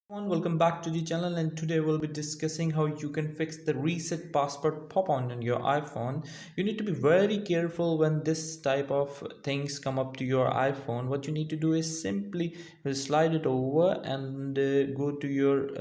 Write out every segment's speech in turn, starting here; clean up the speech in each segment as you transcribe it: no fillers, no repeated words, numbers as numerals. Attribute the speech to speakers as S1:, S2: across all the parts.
S1: Everyone, welcome back to the channel, and today we'll be discussing how you can fix the reset password pop-on on your iPhone. You need to be very careful when this type of things come up to your iPhone. What you need to do is simply slide it over and go to your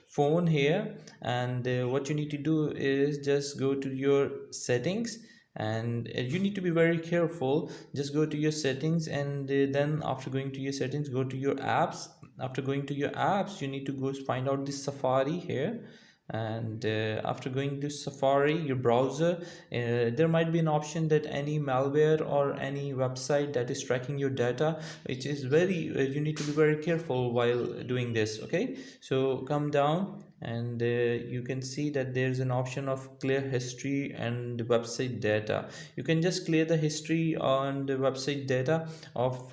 S1: phone here, and what you need to do is just go to your settings, and you need to be very careful. Just go to your settings, and then after going to your settings, go to your apps. After going to your apps, you need to go find out this Safari here, and after going to Safari, your browser, there might be an option that any malware or any website that is tracking your data, which is very you need to be very careful while doing this. Okay, so come down, and you can see that there's an option of clear history and website data. You can just clear the history on the website data of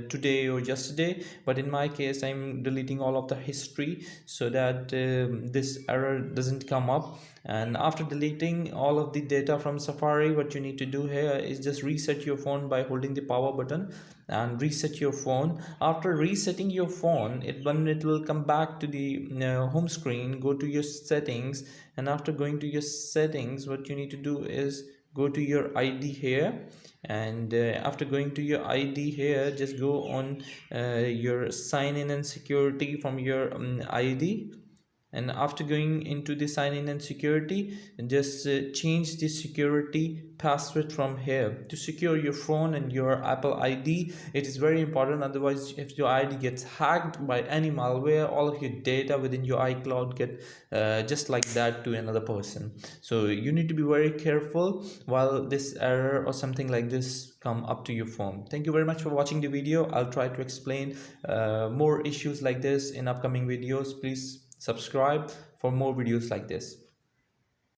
S1: today or yesterday, but in my case I'm deleting all of the history so that this error doesn't come up. And after deleting all of the data from Safari, what you need to do here is just reset your phone by holding the power button and reset your phone. After resetting your phone, when it will come back to the home screen, go to your settings, and after going to your settings, what you need to do is go to your ID here, and after going to your ID here, just go on your sign in and security from your ID. And after going into the sign in and security, just change the security password from here to secure your phone and your Apple ID. It is very important, otherwise if your ID gets hacked by any malware, all of your data within your iCloud get just like that to another person. So you need to be very careful while this error or something like this come up to your phone. Thank you very much for watching the video. I'll try to explain more issues like this in upcoming videos. Please subscribe for more videos like this.